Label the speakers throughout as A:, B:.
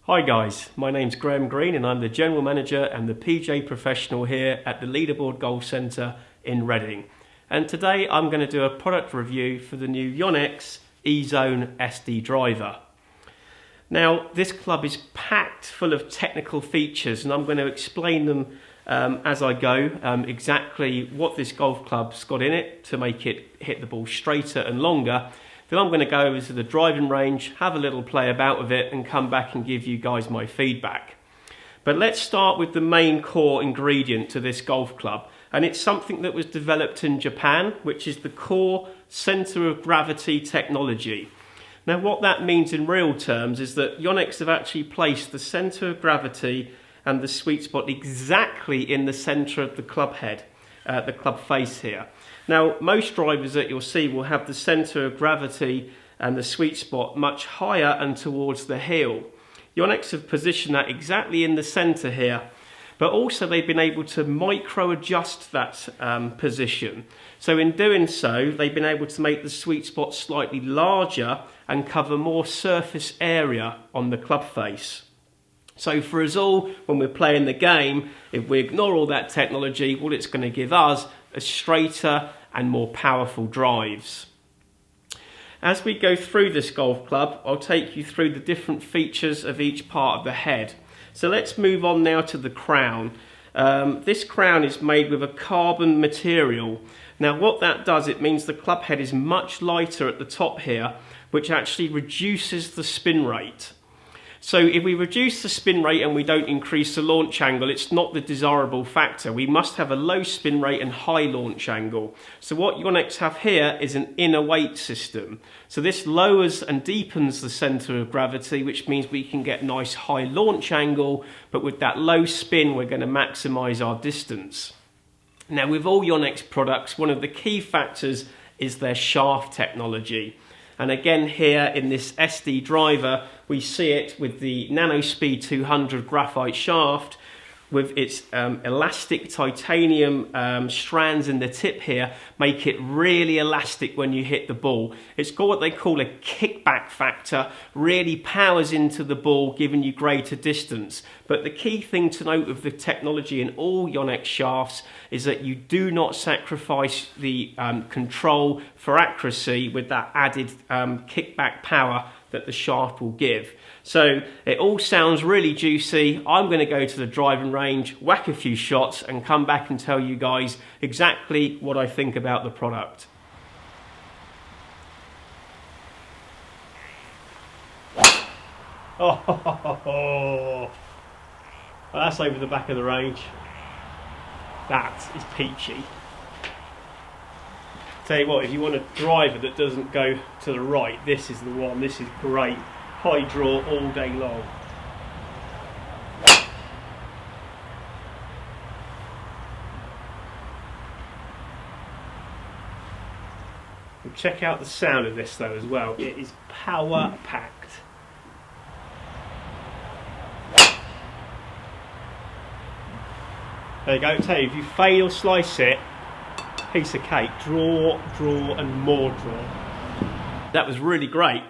A: Hi guys, my name's Graham Green and I'm the General Manager and the PJ Professional here at the Leaderboard Golf Centre in Reading. And today I'm going to do a product review for the new Yonex Ezone SD driver. Now this club is packed full of technical features and I'm going to explain them as I go, exactly what this golf club's got in it to make it hit the ball straighter and longer. Then I'm going to go over to the driving range, have a little play about with it and come back and give you guys my feedback. But let's start with the main core ingredient to this golf club, and it's something that was developed in Japan, which is the core centre of gravity technology. Now what that means in real terms is that Yonex have actually placed the centre of gravity and the sweet spot exactly in the centre of the club head, the club face here. Now, most drivers that you'll see will have the centre of gravity and the sweet spot much higher and towards the heel. Yonex have positioned that exactly in the centre here, but also they've been able to micro-adjust that position. So in doing so, they've been able to make the sweet spot slightly larger and cover more surface area on the club face. So for us all, when we're playing the game, if we ignore all that technology, what it's going to give us are straighter and more powerful drives. As we go through this golf club, I'll take you through the different features of each part of the head. So let's move on now to the crown. This crown is made with a carbon material. Now what that does, it means the club head is much lighter at the top here, which actually reduces the spin rate. So if we reduce the spin rate and we don't increase the launch angle, it's not the desirable factor. We must have a low spin rate and high launch angle. So what Yonex have here is an inner weight system. So this lowers and deepens the centre of gravity, which means we can get nice high launch angle, but with that low spin, we're going to maximise our distance. Now with all Yonex products, one of the key factors is their shaft technology. And again here in this SD driver, we see it with the NanoSpeed 200 graphite shaft with its elastic titanium strands in the tip here, make it really elastic when you hit the ball. It's got what they call a kickback factor, really powers into the ball, giving you greater distance. But the key thing to note with the technology in all Yonex shafts is that you do not sacrifice the control for accuracy with that added kickback power that the shaft will give. So it all sounds really juicy. I'm going to go to the driving range, whack a few shots and come back and tell you guys exactly what I think about the product. Oh, that's over the back of the range. That is peachy. Tell you what, if you want a driver that doesn't go to the right, this is the one. This is great. High draw all day long. And check out the sound of this though as well. It is power packed. There you go. Tell you, if you fade or slice it, piece of cake. Draw, draw and more draw. That was really great.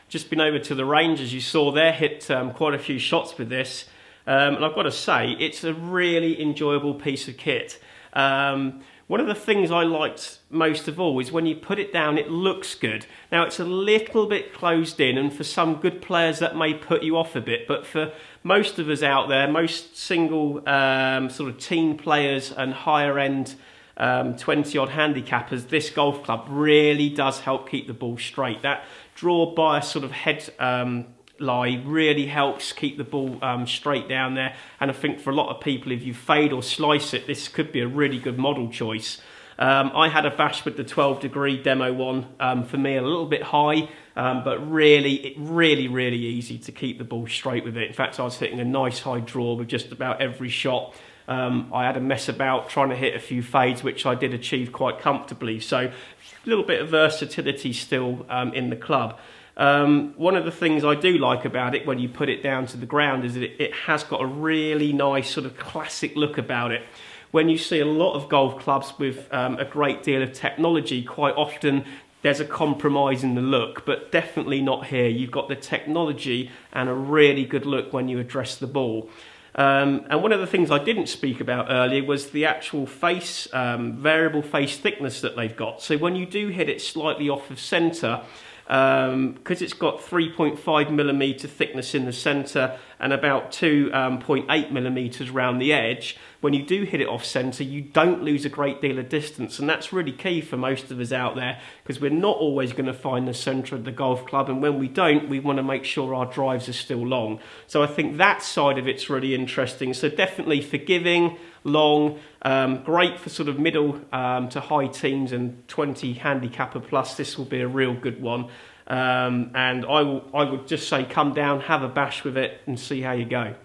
A: Just been over to the range, as you saw there, hit quite a few shots with this. And I've got to say, it's a really enjoyable piece of kit. One of the things I liked most of all is when you put it down, it looks good. Now it's a little bit closed in, and for some good players that may put you off a bit, but for most of us out there, most single sort of teen players and higher end 20 odd handicappers, this golf club really does help keep the ball straight. That draw bias sort of head lie really helps keep the ball straight down there, and I think for a lot of people, if you fade or slice it, this could be a really good model choice. I had a bash with the 12 degree demo one, for me a little bit high, but really easy to keep the ball straight with it. In fact, I was hitting a nice high draw with just about every shot. I had a mess about trying to hit a few fades, which I did achieve quite comfortably. So a little bit of versatility still in the club. One of the things I do like about it when you put it down to the ground is that it has got a really nice sort of classic look about it. When you see a lot of golf clubs with a great deal of technology, quite often there's a compromise in the look, but definitely not here. You've got the technology and a really good look when you address the ball. And one of the things I didn't speak about earlier was the actual face, variable face thickness that they've got. So when you do hit it slightly off of centre, because it's got 3.5mm thickness in the centre and about 2.8mm around the edge, when you do hit it off centre, you don't lose a great deal of distance, and that's really key for most of us out there, because we're not always going to find the centre of the golf club, and when we don't, we want to make sure our drives are still long. So I think that side of it's really interesting. So definitely forgiving, long, great for sort of middle to high teens and 20 handicapper plus. This will be a real good one. And I would just say come down, have a bash with it and see how you go.